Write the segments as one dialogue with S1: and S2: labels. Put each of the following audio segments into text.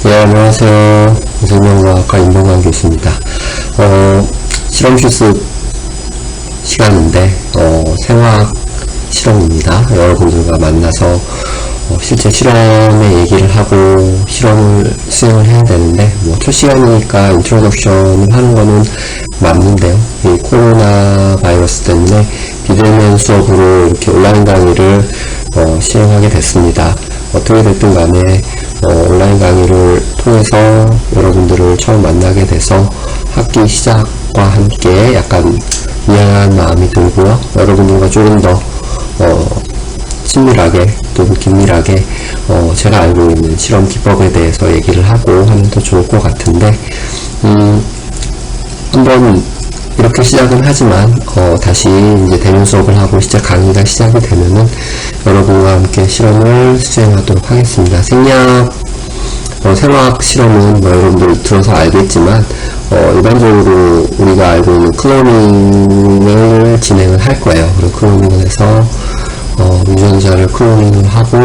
S1: 네, 안녕하세요. 생명과학과 임동환 교수입니다. 실험 실습 시간인데, 생화학 실험입니다. 여러분들과 만나서 실제 실험의 얘기를 하고 실험을 수행을 해야 되는데, 첫 시간이니까 인트로덕션을 하는 거는 맞는데요. 이 코로나 바이러스 때문에 비대면 수업으로 이렇게 온라인 강의를 시행하게 됐습니다. 어떻게 됐든 간에 온라인 강의를 통해서 여러분들을 처음 만나게 돼서 학기 시작과 함께 약간 미안한 마음이 들고요. 여러분들과 조금 더 친밀하게 또는 긴밀하게 제가 알고 있는 실험 기법에 대해서 얘기를 하고 하면 더 좋을 것 같은데, 한번 이렇게 시작은 하지만 다시 이제 대면 수업을 하고 실제 강의가 시작이 되면은 여러분과 함께 실험을 수행하도록 하겠습니다. 생화학 실험은 여러분들 들어서 알겠지만 일반적으로 우리가 알고 있는 클로닝을 진행을 할 거예요. 그리고 클로닝을 해서 유전자를 클로닝을 하고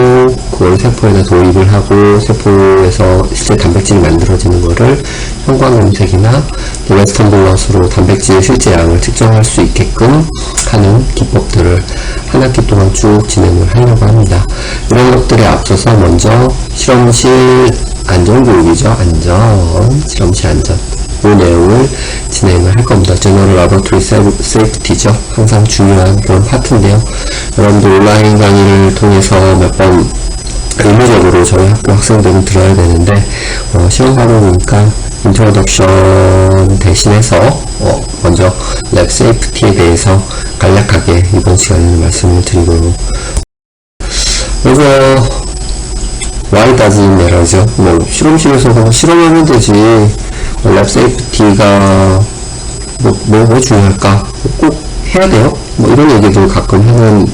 S1: 그걸 세포에다 도입을 하고 세포에서 실제 단백질이 만들어지는 거를 형광염색이나 웨스턴 블럿으로 단백질의 실제 양을 측정할 수 있게끔 하는 기법들을 한 학기 동안 쭉 진행을 하려고 합니다. 이런 것들에 앞서서 먼저 실험실 안전교육이죠. 실험실 안전. 이 내용을 진행을 할 겁니다. General Laboratory Safety죠. 항상 중요한 그런 파트인데요. 여러분들 온라인 강의를 통해서 몇 번 의무적으로 저희 학교 학생들은 들어야 되는데, 시험 하고 보니까 인트로덕션 대신해서 먼저 랩 세이프티에 대해서 간략하게 이번 시간에는 말씀을 드리도록. 그래서 why does it matter죠? 실험실에서 실험하면 되지. 랩 세이프티가 뭐 중요할까? 꼭 해야 돼요? 이런 얘기도 가끔 하는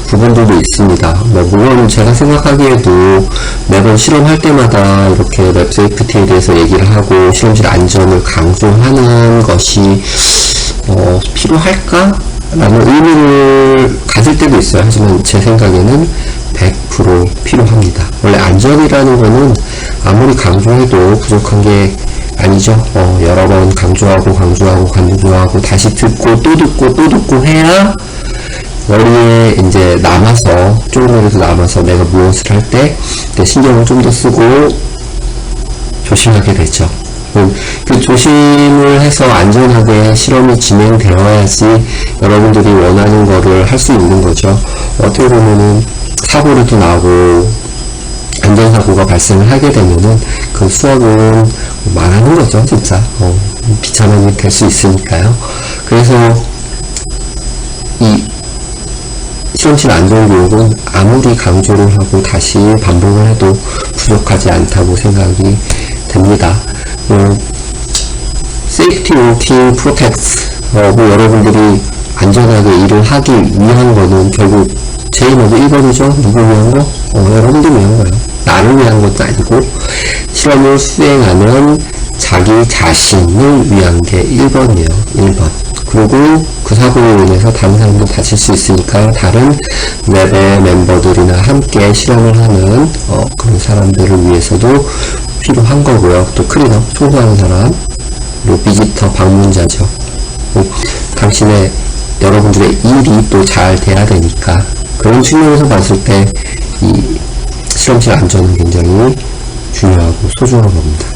S1: 부분들도 있습니다. 물론 제가 생각하기에도 매번 실험할 때마다 이렇게 랩 세이프티에 대해서 얘기를 하고 실험실 안전을 강조하는 것이 필요할까? 라는 의문을 가질 때도 있어요. 하지만 제 생각에는 100% 필요합니다. 원래 안전이라는 거는 아무리 강조해도 부족한 게 아니죠. 여러 번 강조하고 다시 듣고 또 듣고 해야 머리에 이제 남아서 조금이라도 남아서 내가 무엇을 할 때 내 신경을 좀 더 쓰고 조심하게 되죠. 그 조심을 해서 안전하게 실험이 진행되어야지 여러분들이 원하는 거를 할 수 있는 거죠. 어떻게 보면은 사고도 나고 안전사고가 발생을 하게 되면은 그 수업은 말하는 거죠, 진짜. 비참하게 될 수 있으니까요. 그래서 이 실험실 안전교육은 아무리 강조를 하고 다시 반복을 해도 부족하지 않다고 생각이 됩니다. Safety Working Protects. 여러분들이 안전하게 일을 하기 위한 거는 결국 제일 먼저 1번이죠. 누구 위한 거? 여러분들 위한 거예요. 나를 위한 것도 아니고 실험을 수행하는 자기 자신을 위한 게 1번이에요. 1번. 그리고 그 사고로 인해서 다른 사람도 다칠 수 있으니까 다른 랩의 멤버들이나 함께 실험을 하는 그런 사람들을 위해서도 필요한 거고요. 또 클리너, 청소하는 사람, 그리고 비지터, 방문자죠. 당신의 여러분들의 일이 또 잘 돼야 되니까 그런 측면에서 봤을 때 이 실험실 안전은 굉장히 중요하고 소중한 겁니다.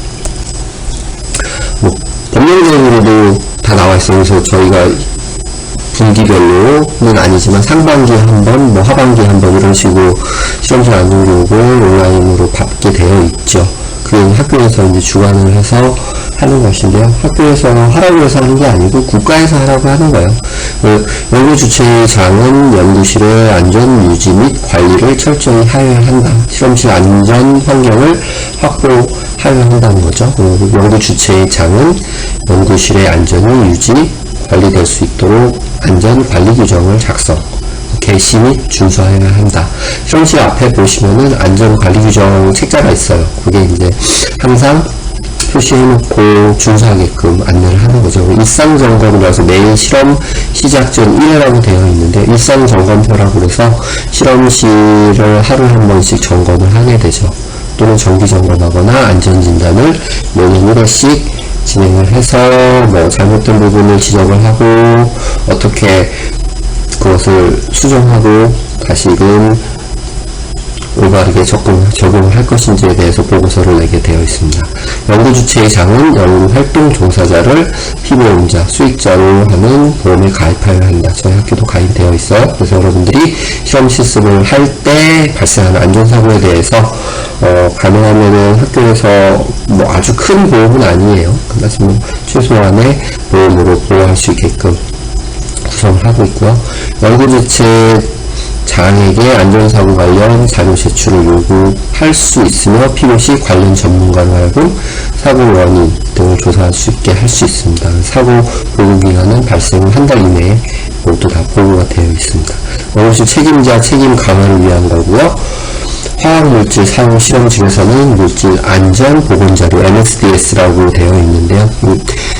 S1: 법령적으로도 다 나와 있어요. 그래서 저희가 분기별로는 아니지만 상반기에 한 번, 하반기에 한 번 이런 식으로 실험실 안전교육을 온라인으로 받게 되어 있죠. 그게 학교에서 이제 주관을 해서 하는 것인데요. 학교에서 하라고 해서 하는 게 아니고 국가에서 하라고 하는 거예요. 연구 주최장은 연구실의 안전 유지 및 관리를 철저히 하여야 한다. 실험실 안전 환경을 확보하여야 한다는 거죠. 연구 주최장은 연구실의 안전이 유지, 관리될 수 있도록 안전 관리 규정을 작성, 개시 및 준수하여야 한다. 실험실 앞에 보시면은 안전 관리 규정 책자가 있어요. 그게 이제 항상 표시해놓고 준수하게끔 안내를 하는 거죠. 일상점검이라서 매일 실험 시작 전 1회라고 되어 있는데 일상점검표라고 해서 실험실을 하루에 한 번씩 점검을 하게 되죠. 또는 정기 점검하거나 안전진단을 매년 1회씩 진행을 해서 뭐 잘못된 부분을 지적을 하고 어떻게 그것을 수정하고 다시금 올바르게 적용을 할 것인지에 대해서 보고서를 내게 되어 있습니다. 연구 주체의 장은 연구 활동 종사자를 피보험자, 수익자로 하는 보험에 가입하여야 한다. 저희 학교도 가입되어 있어요. 그래서 여러분들이 실험 실습을 할 때 발생하는 안전사고에 대해서 가능하면은 학교에서 뭐 아주 큰 보험은 아니에요. 그렇지만 최소한의 보험으로 보호할 수 있게끔 구성을 하고 있고요. 연구 주체 장에게 안전사고 관련 자료 제출을 요구할 수 있으며 필요시 관련 전문가로 하여금 사고 원인 등을 조사할 수 있게 할 수 있습니다. 사고 보고기간은 발생 한 달 이내에 모두 다 보고가 되어 있습니다. 연구실 책임자 책임 강화를 위한 거고요. 화학물질 사용 실험실에서는 물질 안전 보건자료 MSDS라고 되어 있는데요.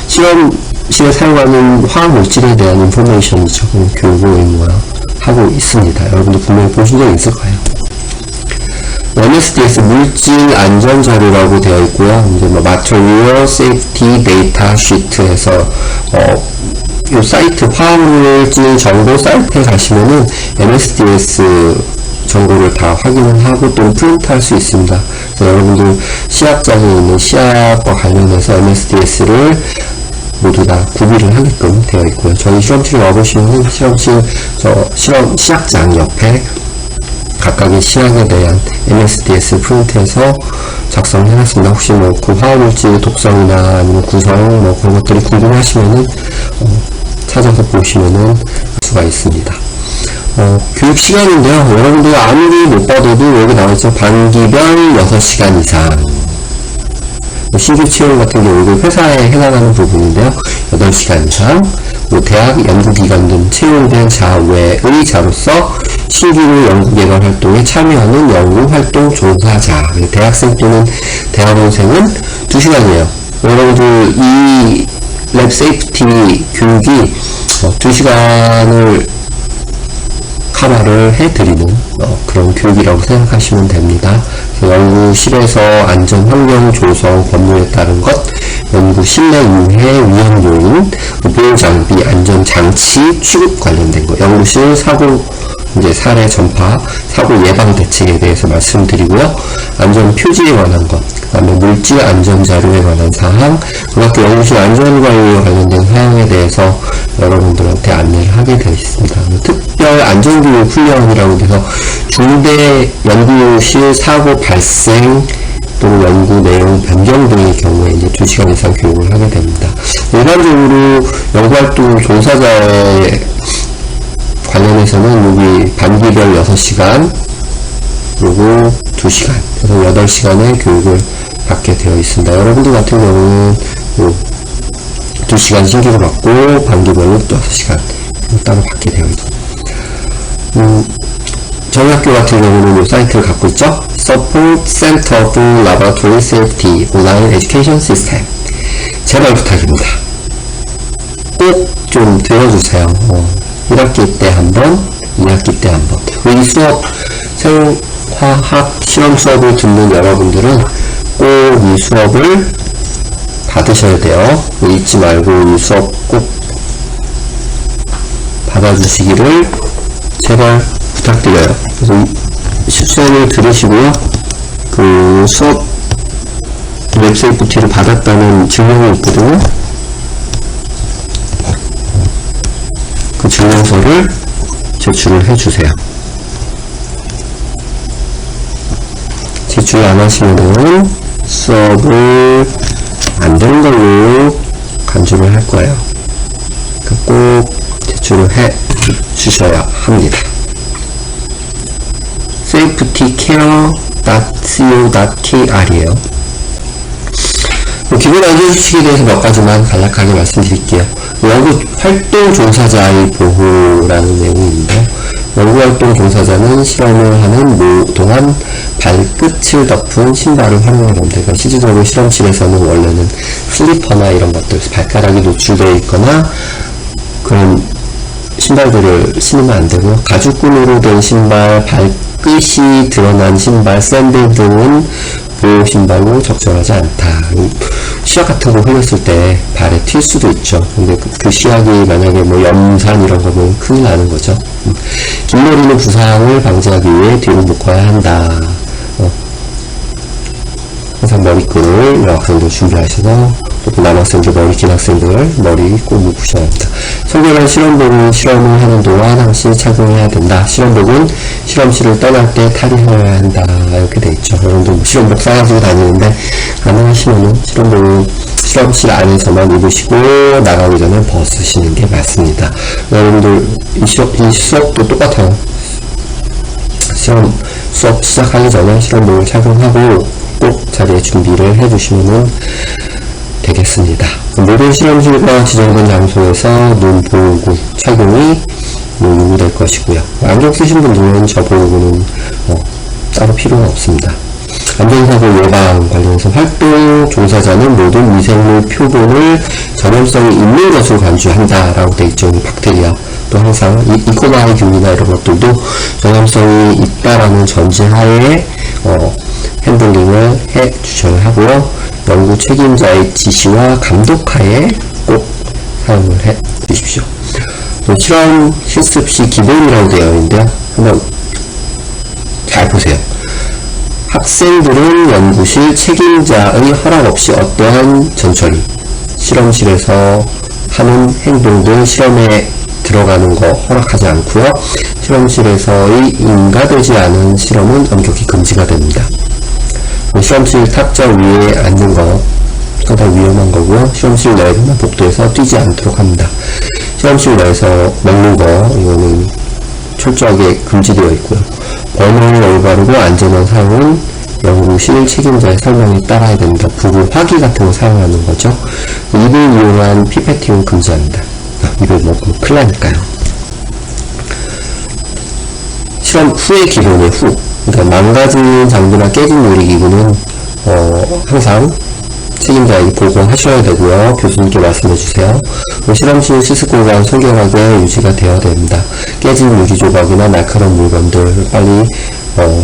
S1: 실험실에 사용하는 화학물질에 대한 인포메이션이죠. 교육을 의무화하고 있습니다. 여러분도 분명히 보신 적 있을 거예요. MSDS 물질 안전 자료라고 되어 있고요. 이제 뭐 Material Safety Data Sheet에서 이 사이트 화학물질 정보 사이트에 가시면은 MSDS 정보를 다 확인을 하고 또 프린트할 수 있습니다. 그래서 여러분들 시약장에 있는 시약과 관련해서 MSDS를 모두 다 구비를 하게끔 되어 있고요. 저희 실험실에 와보시면 실험실 시약장 옆에 각각의 시약에 대한 MSDS를 프린트해서 작성해놨습니다. 혹시 뭐 그 화학물질 독성이나 아니면 구성 뭐 그런 것들이 궁금하시면은 찾아서 보시면은 할 수가 있습니다. 교육 시간인데요. 여러분들 아무리 못 받아도 여기 나와있죠. 반기별 6시간 이상. 신규 채용 같은 경우도 회사에 해당하는 부분인데요. 8시간 이상. 대학 연구기관 등 채용된 자외의 자로서 신규로 연구개발 활동에 참여하는 연구활동 종사자. 대학생 또는 대학원생은 2시간이에요. 여러분들 이 랩 세이프티 교육이 2시간을 커버를 해드리는 그런 교육이라고 생각하시면 됩니다. 연구실에서 안전 환경 조성 법률에 따른 것, 연구 실내 유해 위험 요인, 보호 장비, 안전 장치 취급 관련된 것, 연구실 사고 사례 전파, 사고 예방 대책에 대해서 말씀드리고요. 안전 표지에 관한 것, 그 다음에 물질 안전 자료에 관한 사항, 고등학교 연구실 안전관리에 관련된 사항에 대해서 여러분들한테 안내를 하게 되어 있습니다. 특별 안전교육 훈련이라고 해서 중대 연구실 사고 발생 또는 연구 내용 변경 등의 경우에 이제 2시간 이상 교육을 하게 됩니다. 일반적으로 연구활동 종사자의 관련해서는 여기 반기별 6시간 그리고 2시간 그래서 8시간의 교육을 받게 되어 있습니다. 여러분들 같은 경우는 2시간 신규로 받고 반기별로 또 6시간 따로 받게 되어 있습니다. 저희 학교 같은 경우는 이 사이트를 갖고 있죠. Support Center for Laboratory Safety Online Education System. 제발 부탁입니다. 꼭 좀 들어주세요. 1학기 때 한 번, 2학기 때 한 번. 이 수업, 생화학 실험 수업을 듣는 여러분들은 꼭 이 수업을 받으셔야 돼요. 잊지 말고 이 수업 꼭 받아주시기를 제발 부탁드려요. 그래서 수업을 들으시고요. 그 수업 웹세이프티를 받았다는 증명이 있거든요. 그 증명서를 제출을 해주세요. 제출 안 하시면은 수업을 안 되는 걸로 간주를 할 거예요. 꼭 제출을 해 주셔야 합니다. safetycare.co.kr이에요. 기본 안전수칙에 대해서 몇 가지만 간략하게 말씀드릴게요. 연구 활동 종사자의 보호라는 내용인데, 연구활동 종사자는 실험을 하는 동안 발끝을 덮은 신발을 활용해야 됩니다. 그러니까 실질적으로 실험실에서는 원래는 슬리퍼나 이런 것들, 발가락이 노출되어 있거나 그런 신발들을 신으면 안 되고요. 가죽끈으로 된 신발, 발끝이 드러난 신발, 샌들 등은 진발로 적절하지 않다. 시약 같은 거 흘렸을 때 발에 튈 수도 있죠. 근데 그 시약이 만약에 뭐 염산 이런 거면 큰일 나는 거죠. 긴 머리는 부상을 방지하기 위해 뒤로 묶어야 한다. 항상 머리끈을 여학생들 준비하셔서 또 남학생들 머리 긴 학생들 머리 꼭 묶으셔야 합니다. 성별한 실험복은 실험을 하는 동안 항시 착용해야 된다. 실험복은 실험실을 떠날 때 탈의해야 한다. 이렇게 돼 있죠. 여러분들 뭐 실험복 싸가지고 다니는데 가능하시면은 실험복은 실험실 안에서만 입으시고 나가기 전에 벗으시는 게 맞습니다. 여러분들 이 수업도 똑같아요. 수업 시작하기 전에 실험복을 착용하고 꼭 자리에 준비를 해주시면 되겠습니다. 모든 실험실과 지정된 장소에서 눈 보호구 착용이 요구될 것이고요. 안경 쓰신 분들은 저 보호구는 따로 필요가 없습니다. 안전사고 예방 관련해서 활동 종사자는 모든 미생물 표본을 전염성이 있는 것으로 간주한다라고 되어 있죠. 박테리아 또 항상 이코바이균이나 이런 것들도 전염성이 있다라는 전제하에 핸들링을 해 주셔야 하고요. 연구 책임자의 지시와 감독하에 꼭 사용을 해 주십시오. 실험 실습 시 기본이라고 되어 있는데요. 한번 잘 보세요. 학생들은 연구실 책임자의 허락 없이 어떠한 전처리, 실험실에서 하는 행동들 실험에 들어가는 거 허락하지 않고요. 실험실에서의 인가되지 않은 실험은 엄격히 금지가 됩니다. 실험실 탁자 위에 앉는 거 상당히 위험한 거고요. 실험실 내에서나 복도에서 뛰지 않도록 합니다. 실험실 내에서 먹는 거 이거는 철저하게 금지되어 있고요. 번호를 올바르고 안전한 사용은 연구실 책임자의 설명에 따라야 됩니다. 부부 화기 같은 거 사용하는 거죠. 입을 이용한 피페팅은 금지합니다. 입을 먹으면 큰일 나니까요. 실험 후의 기본의 후. 그러니까 망가진 장비나 깨진 요리기구는 항상 책임자에게 보고하셔야 되고요. 교수님께 말씀해 주세요. 실험실 실습 공간 청결하게 유지가 되어야 됩니다. 깨진 유리 조각이나 날카로운 물건들 빨리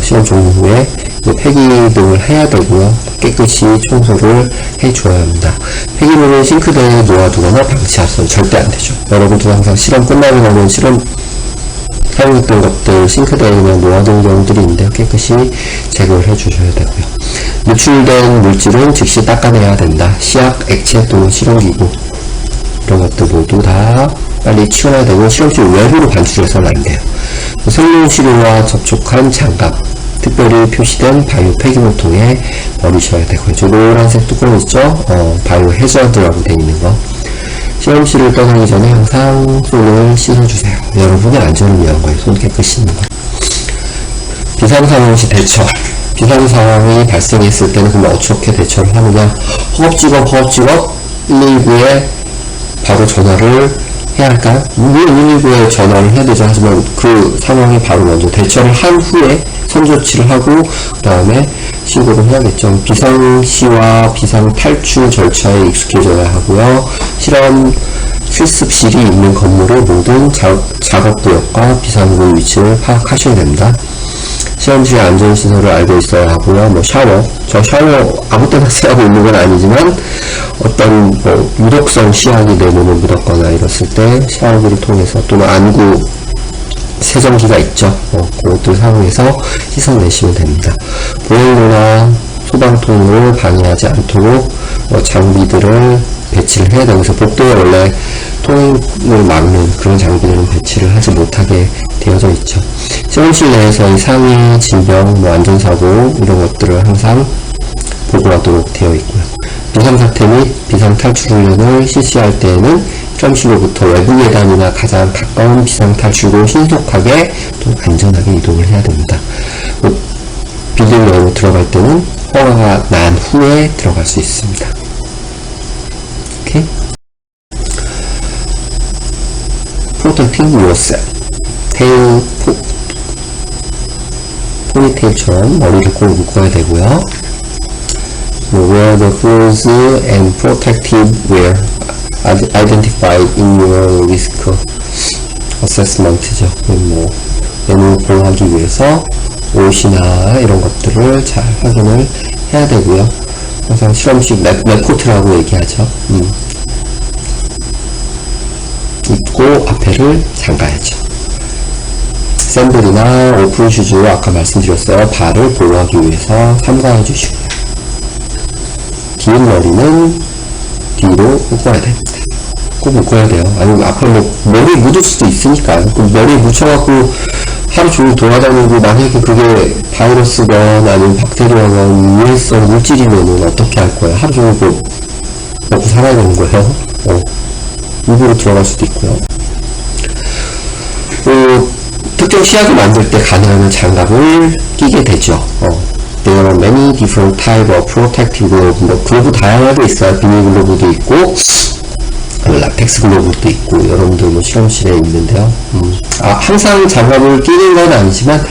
S1: 실험 종료 후에 폐기 등을 해야 되고요. 깨끗이 청소를 해줘야 합니다. 폐기물을 싱크대에 놓아두거나 방치하셔서 절대 안 되죠. 여러분도 항상 실험 끝나고 나면 실험 사용했던 것들 싱크대에 그냥 놓아둔 경우들이 있는데요. 깨끗이 제거를 해주셔야 되고요. 노출된 물질은 즉시 닦아내야 된다. 시약, 액체 또는 실험기구 이런 것들 모두 다 빨리 치워야 되고 실험실 외부로 반출해서는 안 돼요. 생명시료와 접촉한 장갑 특별히 표시된 바이오 폐기물통에 버리셔야 되고요. 저 노란색 뚜껑 있죠? 바이오 해저드라고 되어 있는 거. 실험실을 떠나기 전에 항상 손을 씻어주세요. 여러분의 안전을 위한 거예요. 손 깨끗이 씻는 거. 비상상황 시 대처. 비상상황이 발생했을 때는 그럼 어떻게 대처를 하느냐. 허겁지겁 119에 바로 전화를 해야 할까요? 물론 119에 전화를 해야 되죠. 하지만 그 상황에 바로 먼저 대처를 한 후에 선조치를 하고 그 다음에 신고를 해야겠죠. 비상시와 비상탈출 절차에 익숙해져야 하고요. 실험 실습실이 있는 건물의 모든 작업구역과 비상구 위치를 파악하셔야 됩니다. 실험실의 안전시설을 알고 있어야 하고요. 저 샤워 아무 때나 쓰고 있는 건 아니지만 어떤 유독성 시약이 내 몸에 묻었거나 이랬을 때 샤워기를 통해서 또는 안구 세정기가 있죠. 그것들 사용해서 씻어내시면 됩니다. 보행로나 소방통로를 방해하지 않도록 장비들을 배치를 해야 되면서 복도에 원래 통행을 막는 그런 장비들은 배치를 하지 못하게 되어져 있죠. 실험실 내에서의 상해, 질병, 안전사고 이런 것들을 항상 보고하도록 되어 있고요. 비상사태 및 비상탈출훈련을 실시할 때에는 실험실로부터 외부 계단이나 가장 가까운 비상탈출구로 신속하게 또 안전하게 이동을 해야 됩니다. 빌딩 내로 들어갈 때는 허가가 난 후에 들어갈 수 있습니다. 오케이? Protecting yourself. 테일 포니테일처럼 머리를 꼭 묶어야 되고요. Wear the clothes and protective wear identified in your risk assessment죠. 내놓을 보호하기 위해서 옷이나 이런 것들을 잘 확인을 해야 되고요. 항상 실험식 랩코트라고 얘기하죠. 입고 앞에를 잠가야죠. 샌들이나 오픈 슈즈 아까 말씀드렸어요. 발을 보호하기 위해서 삼가해 주시고요. 긴 머리는 뒤로 묶어야 됩니다. 꼭 묶어야 돼요. 아니면 앞으로 뭐 머리에 묻을 수도 있으니까요. 머리에 묻혀갖고 하루 종일 돌아다니고 만약에 그게 바이러스건 아니면 박테리아건 유해성 물질이면은 어떻게 할 거예요? 하루 종일 뭐 먹고 살아야 되는 거예요? 입으로 들어갈 수도 있고요. 특정 시약을 만들 때 가능하면 장갑을 끼게 되죠. There are many different type of protective glove. 뭐 글로브 다양하게 있어요. 비닐 글로브도 있고 라텍스 글로브도 있고 여러분들 뭐 실험실에 있는데요. 항상 장갑을 끼는 건 아니지만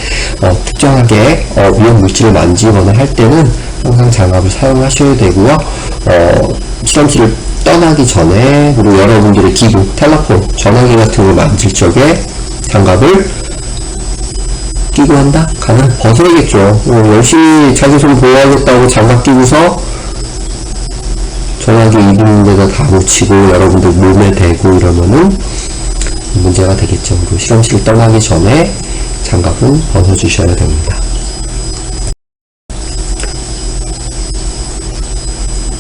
S1: 특정하게 위험 물질을 만지거나 할 때는 항상 장갑을 사용하셔야 되고요. 실험실을 떠나기 전에 그리고 여러분들의 기구, 텔레폰, 전화기 같은 걸 만질 적에 장갑을 끼고 한다? 가면 벗어야겠죠. 열심히 자기 손 보호하겠다고 장갑 끼고서 전화기 입는 데다 다 묻히고 여러분들 몸에 대고 이러면은 문제가 되겠죠. 그리고 실험실을 떠나기 전에 장갑은 벗어주셔야 됩니다.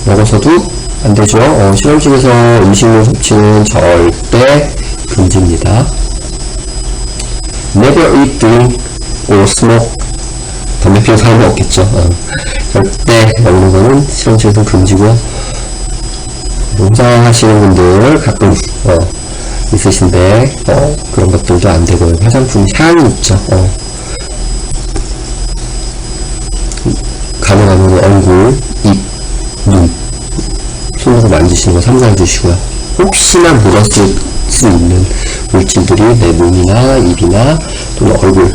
S1: 먹어서도 안 되죠. 실험실에서 음식물 섭취는 절대 금지입니다. Never eat, drink, or smoke. 담배 피우는 사람은 없겠죠. 절대 먹는 거는 실험실에서 금지고요. 농장 하시는 분들 가끔 있으신데 그런 것들도 안 되고요. 화장품 향이 있죠. 가능하면 얼굴, 입, 눈 손으로 만지시는 거 삼가해 주시고요. 혹시나 묻었을 수 있는 물질들이 내 몸이나 입이나 또는 얼굴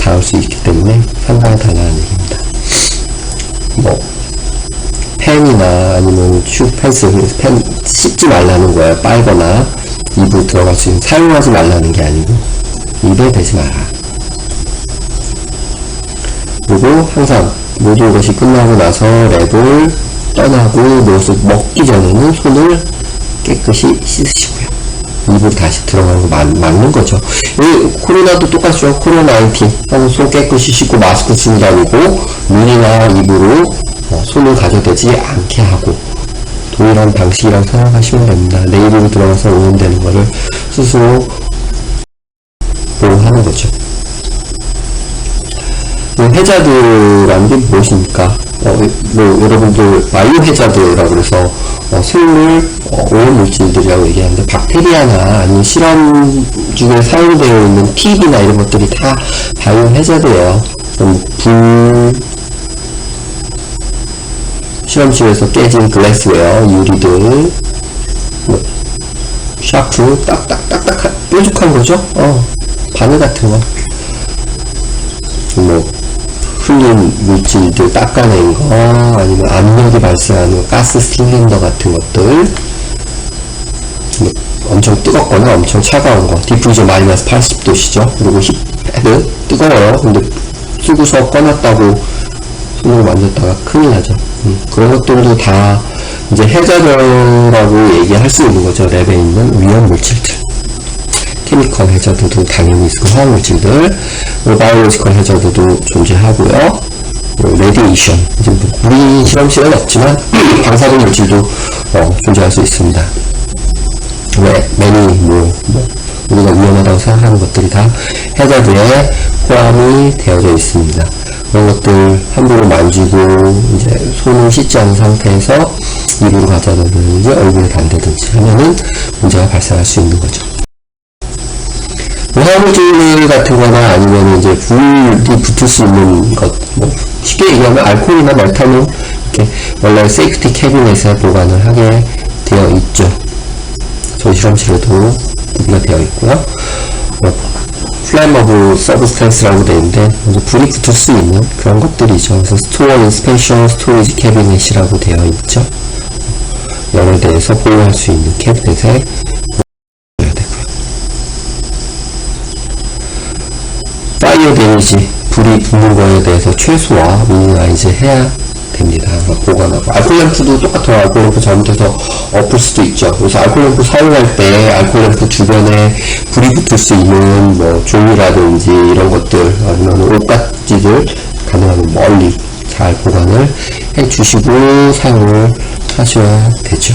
S1: 닿을 수 있기 때문에 삼가해 달라는 얘기입니다. 뭐 펜이나 아니면 슈 펜슬, 펜 씹지 말라는 거예요. 빨거나 입으로 들어갈 수 있는, 사용하지 말라는 게 아니고 입에 대지 마라. 그리고 항상 모든 것이 끝나고 나서 랩을 떠나고 무엇을 먹기 전에는 손을 깨끗이 씻으시고요. 입으로 다시 들어가는 거 막는 거죠. 이 코로나도 똑같죠. 코로나19 손 깨끗이 씻고 마스크 쓰고 다니고 눈이나 입으로 손을 가져대지 않게 하고 동일한 방식이라고 생각하시면 됩니다. 내 입으로 들어가서 오염되는 거를 스스로 보호하는 거죠. 해자드라는 게 무엇입니까? 여러분들 바이오 해자드라고 그래서 생물 오염 물질들이라고 얘기하는데 박테리아나 아니면 실험 중에 사용되어 있는 팁이나 이런 것들이 다 바이오 해자드예요. 불 실험실에서 깨진 글래스웨어, 유리들, 샤프, 딱딱딱딱 뾰족한 거죠? 바늘 같은 거. 흘린 물질들 닦아낸 거, 아니면 압력이 발생하는 가스 실린더 같은 것들, 엄청 뜨겁거나 엄청 차가운 거, 디프리저 마이너스 80도시죠. 그리고 힙헤드, 뜨거워요. 근데 쓰고서 꺼놨다고 손으로 만졌다가 큰일 나죠. 그런 것들도 다 이제 해자드라고 얘기할 수 있는 거죠. 랩에 있는 위험 물질들. 케미컬 해저드도 당연히 있고 화학물질들, 바이오로지컬 해저드도 존재하고요. 레디에이션, 이제 우리 실험실은 없지만 방사능 물질도 존재할 수 있습니다. 우리가 위험하다고 생각하는 것들이 다 해저드에 포함이 되어져 있습니다. 그런 것들 함부로 만지고 이제 손을 씻지 않은 상태에서 입으로 가져다든지 얼굴에 닿는다든지 하면은 문제가 발생할 수 있는 거죠. 화학물질 같은 거나 아니면 이제 불이 붙을 수 있는 것, 쉽게 얘기하면 알코올이나 메탄올, 이렇게 원래 세이프티 캐비넷에 보관을 하게 되어 있죠. 저희 실험실에도 구비가 되어 있고요. 플레이머블 서브스탄스라고 되어 있는데, 불이 붙을 수 있는 그런 것들이죠. 그래서 스토어 인 스페셜 스토리지 캐비넷이라고 되어 있죠. 열에 대해서 보호할 수 있는 캐비넷에 파이어 데미지, 불이 붙는 거에 대해서 최소화, 미니마이즈 해야 됩니다. 보관하고. 알콜램프도 똑같아요. 알콜램프 잘못해서 엎을 수도 있죠. 그래서 알콜램프 사용할 때 알콜램프 주변에 불이 붙을 수 있는 뭐 종이라든지 이런 것들 아니면 옷가지들 가능하면 멀리 잘 보관을 해 주시고 사용을 하셔야 되죠.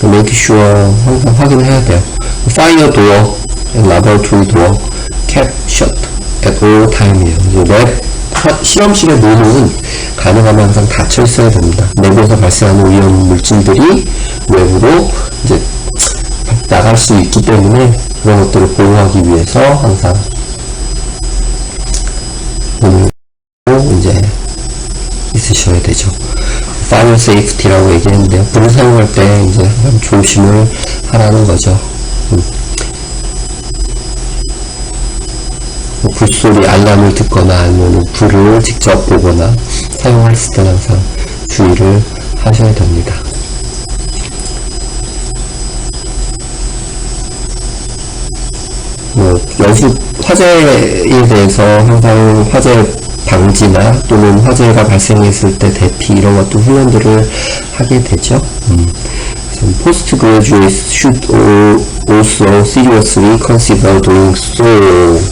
S1: make sure 항상 확인을 해야 돼요. fire door and laboratory door kept shut at all time이에요. 랩 실험실의 문은 가능하면 항상 닫혀 있어야 됩니다. 내부에서 발생하는 위험 물질들이 외부로 이제 나갈 수 있기 때문에 그런 것들을 보호하기 위해서 항상 문을 이제 있으셔야 되죠. Fire safety라고 얘기했는데요. 불을 사용할 때 이제 조심을 하라는 거죠. 불소리 알람을 듣거나 아니면 불을 직접 보거나 사용했을 때 항상 주의를 하셔야 됩니다. 연습 화재에 대해서 항상 화재 방지나 또는 화재가 발생했을 때 대피 이런 것도 훈련들을 하게 되죠. Postgraduates should also seriously consider doing so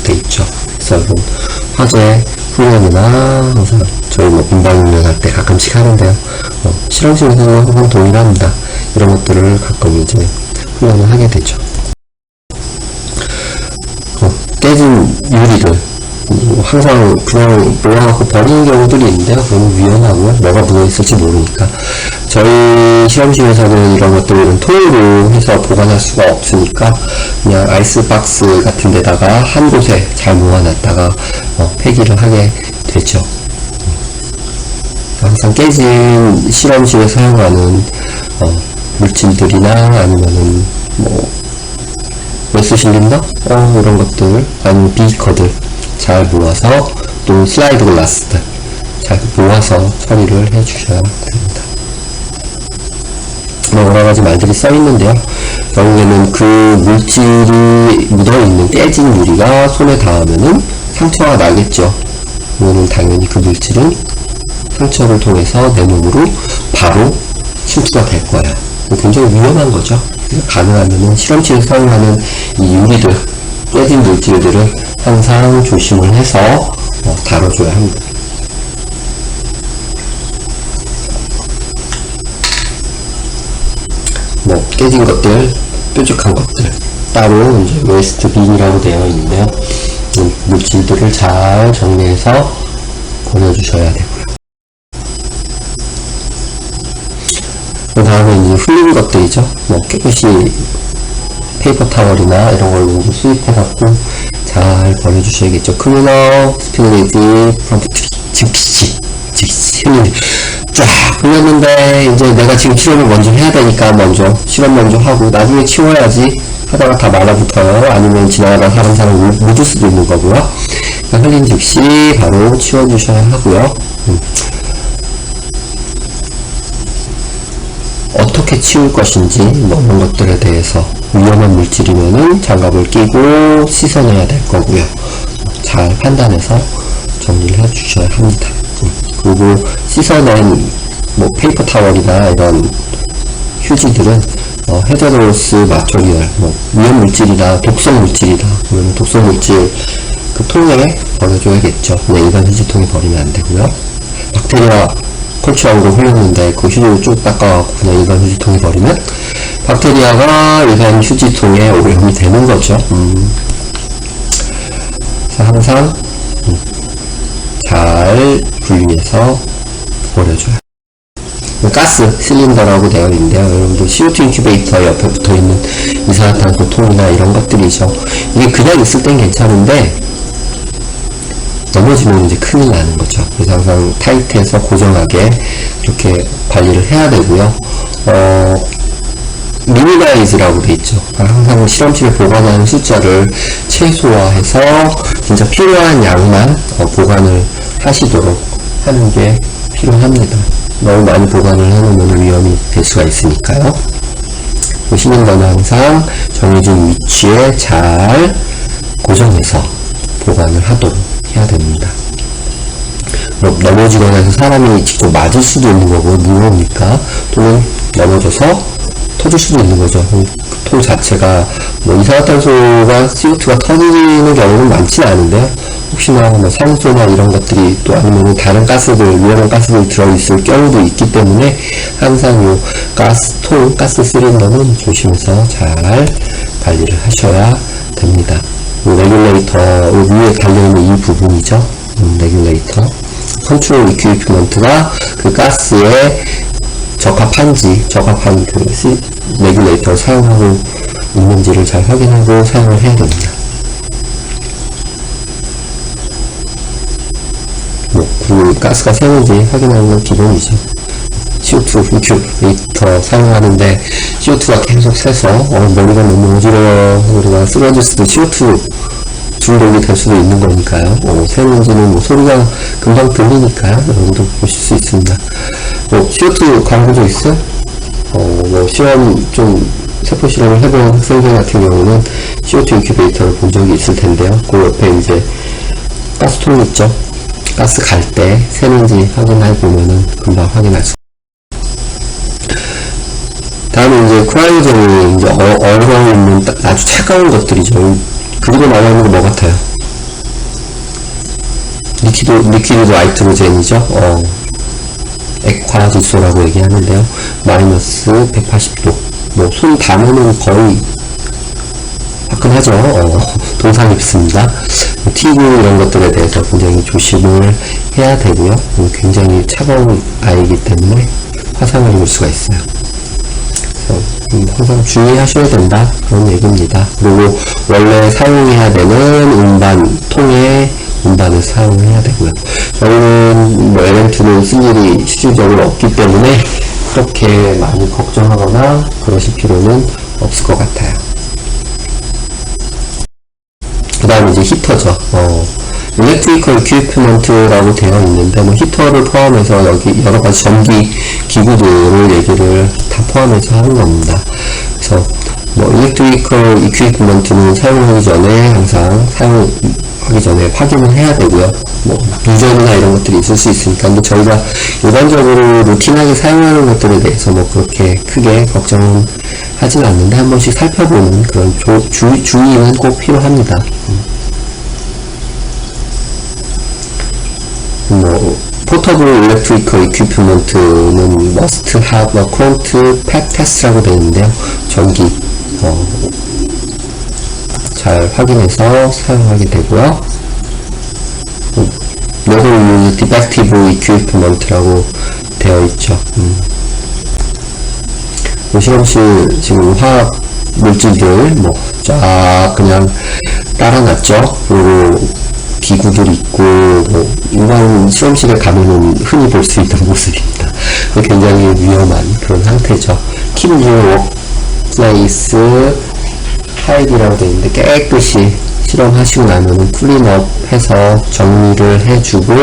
S1: 돼 있죠. 그래서 화재 훈련이나 항상 저희 뭐 민방훈련 할 때 가끔씩 하는데요. 실험실에서는 항상 동일합니다. 이런 것들을 가끔 이제 훈련을 하게 되죠. 깨진 유리들 항상 그냥 놓아갖고 버리는 경우들이 있는데요. 너무 위험하고요. 뭐가 묻어있을지 모르니까. 저희 실험실에서는 이런 것들은 통으로 해서 보관할 수가 없으니까 그냥 아이스박스 같은 데다가 한 곳에 잘 모아놨다가 폐기를 하게 되죠. 항상 깨진 실험실에 사용하는 물질들이나 아니면은 뭐 웨스 실린더 이런 것들 아니면 비커들 잘 모아서 또 슬라이드 글라스들 잘 모아서 처리를 해 주셔야 됩니다. 여러 가지 말들이 써 있는데요. 결국에는 그 물질이 묻어있는 깨진 유리가 손에 닿으면은 상처가 나겠죠. 이거는 당연히 그 물질은 상처를 통해서 내 몸으로 바로 침투가 될 거예요. 굉장히 위험한 거죠. 가능하면은 실험실에서 사용하는 이 유리들, 깨진 물질들은 항상 조심을 해서 다뤄줘야 합니다. 뭐 깨진 것들, 뾰족한 것들 따로 이제 웨스트 빈이라고 되어 있는데요. 물질들을 잘 정리해서 버려주셔야 되고요. 그 다음에 이제 흘린 것들이죠. 뭐 깨끗이 페이퍼 타월이나 이런 걸로 수입해갖고 잘 버려주셔야겠죠. 크리너, 스피너리지, 프롬프트, 즉시 흘리네. 쫙 흘렸는데 이제 내가 지금 실험을 먼저 해야 되니까 실험 먼저 하고 나중에 치워야지 하다가 다 말라붙어요. 아니면 지나가다 사람 묻을 수도 있는 거고요. 그러니까 흘린 즉시 바로 치워주셔야 하고요. 어떻게 치울 것인지 뭐 이런 것들에 대해서 위험한 물질이면은 장갑을 끼고 씻어내야 될 거고요. 잘 판단해서 정리를 해 주셔야 합니다. 그리고 씻어낸 뭐 페이퍼 타월이나 이런 휴지들은 헤더로스 마토리얼 위험 물질이나 독성 물질이다 그러면 독성 물질 그 통에 버려줘야겠죠. 그냥 일반 휴지통에 버리면 안 되고요. 박테리아 컬처한 거 흘렸는데 그 휴지를 쭉 닦아갖고 그냥 일반 휴지통에 버리면 박테리아가 일반 휴지통에 오염이 되는 거죠. 그래서 항상 잘 분리해서 버려줘요. 가스 실린더라고 되어 있는데요. 여러분들 CO2 인큐베이터 옆에 붙어있는 이산화탄소 통이나 이런 것들이죠. 이게 그냥 있을 땐 괜찮은데 넘어지면 이제 큰일 나는 거죠. 그래서 항상 타이트해서 고정하게 이렇게 관리를 해야 되고요. 미니마이즈라고 돼 있죠. 항상 실험실에 보관하는 숫자를 최소화해서 진짜 필요한 양만 보관을 하시도록 하는 게 필요합니다. 너무 많이 보관을 해놓으면 위험이 될 수가 있으니까요. 보시는 거는 항상 정해진 위치에 잘 고정해서 보관을 하도록 해야 됩니다. 넘어지거나 해서 사람이 직접 맞을 수도 있는 거고, 무거우니까. 또는 넘어져서 터질 수도 있는 거죠. 그 통 자체가, 이산화탄소가 CO2가 터지는 경우는 많지는 않은데요. 혹시나 산소나 이런 것들이 또 아니면 다른 가스들, 위험한 가스들이 들어있을 경우도 있기 때문에 항상 요 가스 실린더는 조심해서 잘 관리를 하셔야 됩니다. 레귤레이터, 위에 달려있는 이 부분이죠. 레귤레이터. 컨트롤 이퀴프먼트가 그 가스에 적합한 그 레귤레이터를 사용하고 있는지를 잘 확인하고 사용을 해야 됩니다. 그리고 가스가 새는지 확인하는 건 기본이죠. CO2 인큐베이터 사용하는데 CO2가 계속 새서 머리가 너무 어지러워, 우리가 쓰러질 수도 CO2 중독이 될 수도 있는 거니까요. 새는지는 소리가 금방 들리니까요. 여러분도 보실 수 있습니다. CO2 광고도 있어요? 세포 실험을 해본 학생들 같은 경우는 CO2 인큐베이터를 본 적이 있을 텐데요. 그 옆에 이제 가스통 있죠? 가스 갈 때 새는지 확인해 보면은 금방 확인할 수. 다음에 이제 크라이오젠이 이제 얼어 있는 아주 차가운 것들이죠. 그리고 나와 있는 거 뭐 같아요? 리퀴드 나이트로젠이죠. 액화질소라고 얘기하는데요. 마이너스 180도. 손 닿으면 거의 화끈하죠. 동상 입습니다. 튀고 이런 것들에 대해서 굉장히 조심을 해야 되고요. 굉장히 차가운 아이이기 때문에 화상을 입을 수가 있어요. 그래서 항상 주의하셔야 된다, 그런 얘기입니다. 그리고 원래 사용해야 되는 통에 운반을 사용해야 되고요. 저희는 LM2는 쓸 일이 실질적으로 없기 때문에 그렇게 많이 걱정하거나 그러실 필요는 없을 것 같아요. 그 다음에 이제 히터죠. Electrical Equipment라고 되어 있는데, 히터를 포함해서 여기 여러 가지 전기 기구들을 얘기를 다 포함해서 하는 겁니다. 그래서, Electrical Equipment는 사용하기 전에 항상 사용하기 전에 확인을 해야 되고요. 유전이나 이런 것들이 있을 수 있으니까. 근데 저희가 일반적으로 루틴하게 사용하는 것들에 대해서 그렇게 크게 걱정은 하진 않는데, 한 번씩 살펴보는 그런 주의는 꼭 필요합니다. Portable Electrical Equipment는 must have a current pack test라고 되어 있는데요. 전기 잘 확인해서 사용하게 되고요. Never use defective equipment라고 되어 있죠. 실험실 지금 화학 물질들 쫙 그냥 깔아놨죠. 그리고 기구들이 있고 일반 실험실에 가면은 흔히 볼 수 있는 모습입니다. 굉장히 위험한 그런 상태죠. Keep your workplace tidy라고 되어 있는데, 깨끗이 실험하시고 나면은 클린업 해서 정리를 해주고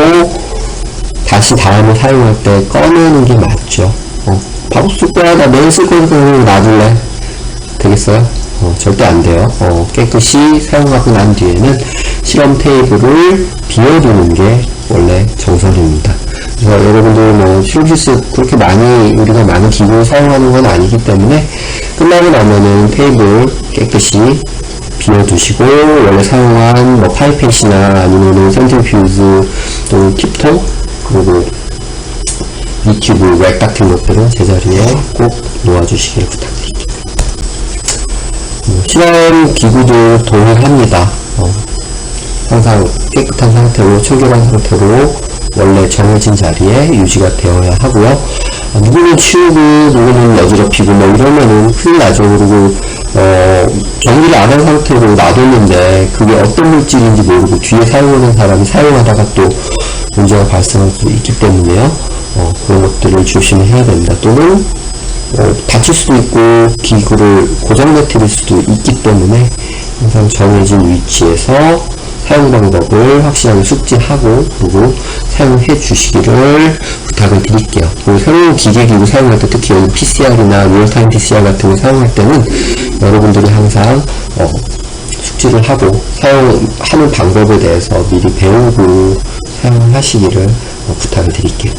S1: 다시 다음에 사용할 때 꺼내는 게 맞죠. 바로 쓸 거야, 나 매일 쓸 거니까 놔둘래? 되겠어요? 절대 안 돼요. 깨끗이 사용하고 난 뒤에는 실험 테이블을 비워두는 게 원래 정설입니다. 그래서 여러분들 실험실에서 그렇게 우리가 많은 기구를 사용하는 건 아니기 때문에 끝나고 나면은 테이블 깨끗이 비워두시고, 원래 사용한 파이펫이나 아니면은 센트리퓨즈 또는 팁통, 그리고 리퀴드 렉 같은 것들은 제자리에 꼭 놓아주시길 부탁드립니다. 실험 기구도 동일합니다. 항상 깨끗한 상태로, 청결한 상태로 원래 정해진 자리에 유지가 되어야 하고요. 누구는 치우고 누구는 어지럽히고 이러면은 큰일 나죠. 그리고 정리를 안 한 상태로 놔뒀는데 그게 어떤 물질인지 모르고 뒤에 사용하는 사람이 사용하다가 또 문제가 발생할 수 있기 때문에요. 그런 것들을 조심해야 됩니다. 또는 다칠 수도 있고 기구를 고장내뜨릴 수도 있기 때문에 항상 정해진 위치에서 사용 방법을 확실하게 숙지하고 그리고 사용해 주시기를 부탁을 드릴게요. 그리고 새로운 기계기구 사용할 때, 특히 여기 PCR이나 리얼타임 PCR 같은 거 사용할 때는 여러분들이 항상 숙지를 하고 사용하는 방법에 대해서 미리 배우고 사용하시기를 부탁을 드릴게요.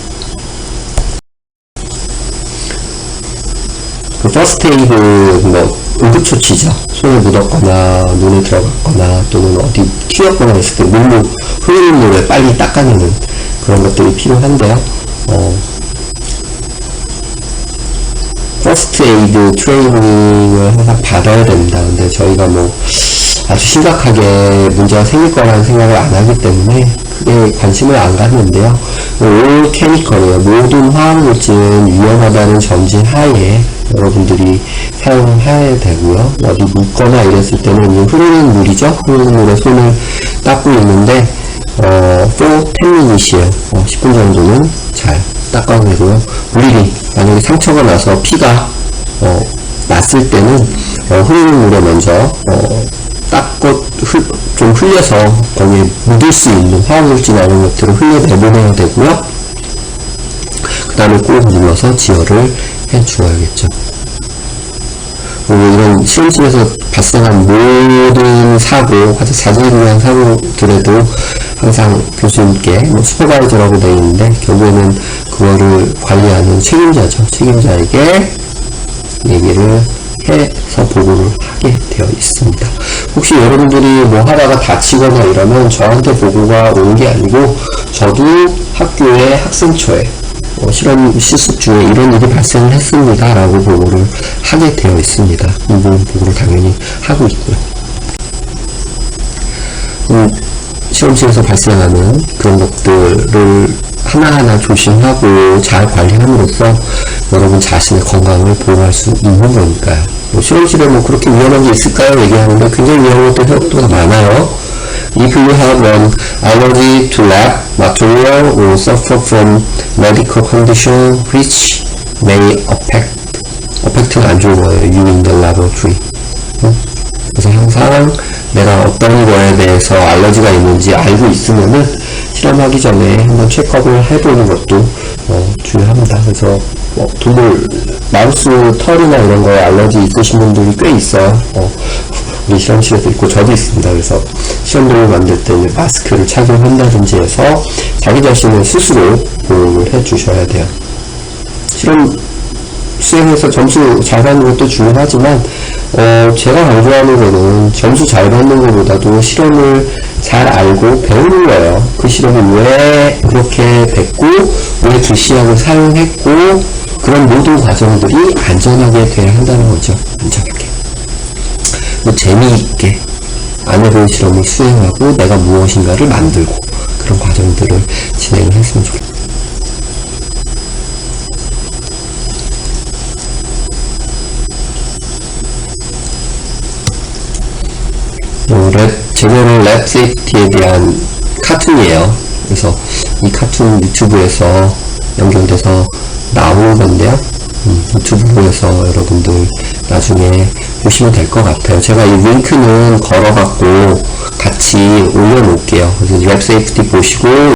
S1: 그 퍼스트 에이드 뭐 응급처치죠. 손에 묻었거나 눈에 들어갔거나 또는 어디 튀었거나 했을 때 흐르는 물에 빨리 닦아내는 그런 것들이 필요한데요. 퍼스트 에이드 트레이닝을 항상 받아야 됩니다. 근데 저희가 뭐 아주 심각하게 문제가 생길 거라는 생각을 안 하기 때문에 크게 관심을 안 갖는데요. 올 케미컬이에요. 모든 화학물질은 위험하다는 전제 하에 여러분들이 사용해야 되고요. 어디 묻거나 이랬을 때는 이 흐르는 물이죠. 흐르는 물에 손을 닦고 있는데 또 10minut이에요. 10분 정도는 잘 닦아내고요. 물이 만약에 상처가 나서 피가 났을 때는 흐르는 물에 먼저 닦고 좀 흘려서 거기에 묻을 수 있는 화학물질이나 이런 것들을 흘려내보내야 되고요. 그 다음에 꼭 눌러서 지혈을 해주어야겠죠. 이런 실험실에서 발생한 모든 사고, 자질구레한 한 사고들에도 항상 교수님께 슈퍼바이저라고 되어 있는데 결국에는 그거를 관리하는 책임자죠. 책임자에게 얘기를 해서 보고를 하게 되어 있습니다. 혹시 여러분들이 뭐 하다가 다치거나 이러면 저한테 보고가 오는 게 아니고 저도 학교의 학생초에 실험 실습 중에 이런 일이 발생을 했습니다 라고 보고를 하게 되어 있습니다. 이 부분 보고를 당연히 하고 있고요. 실험실에서 발생하는 그런 것들을 하나하나 조심하고 잘 관리함으로써 여러분 자신의 건강을 보호할 수 있는 거니까요. 실험실에 뭐 그렇게 위험한 게 있을까요? 얘기하는데 굉장히 위험한 것도 생각보다 많아요. If you have an allergy to lab material or suffer from medical condition which may affect는 안 좋은 거예요. You in the laboratory. 그래서 항상 내가 어떤 거에 대해서 알러지가 있는지 알고 있으면은 실험하기 전에 한번 체크업을 해보는 것도 중요합니다. 그래서 동물 마우스 털이나 이런 거에 알러지 있으신 분들이 꽤 있어요. 우리 실험실에도 있고 저도 있습니다. 그래서 실험동을 만들 때 마스크를 착용한다든지 해서 자기 자신을 스스로 보호를 해주셔야 돼요. 실험 수행해서 점수 잘 받는 것도 중요하지만 제가 강조하는 거는 점수 잘 받는 것보다도 실험을 잘 알고 배우는 거예요. 그 실험을 왜 그렇게 됐고 왜 그 시약을 사용했고 그런 모든 과정들이 안전하게 돼야 한다는 거죠. 안전하게 재미있게 안 해본 실험을 수행하고 내가 무엇인가를 만들고 그런 과정들을 진행을 했으면 좋겠습니다. 제목은 랩 세이프티에 대한 카툰이에요. 그래서 이 카툰 유튜브에서 연결돼서 나오는 건데요. 유튜브에서 여러분들 나중에 보시면 될 것 같아요. 제가 이 링크는 걸어갖고 같이 올려놓을게요. 그래서 랩 세이프티 보시고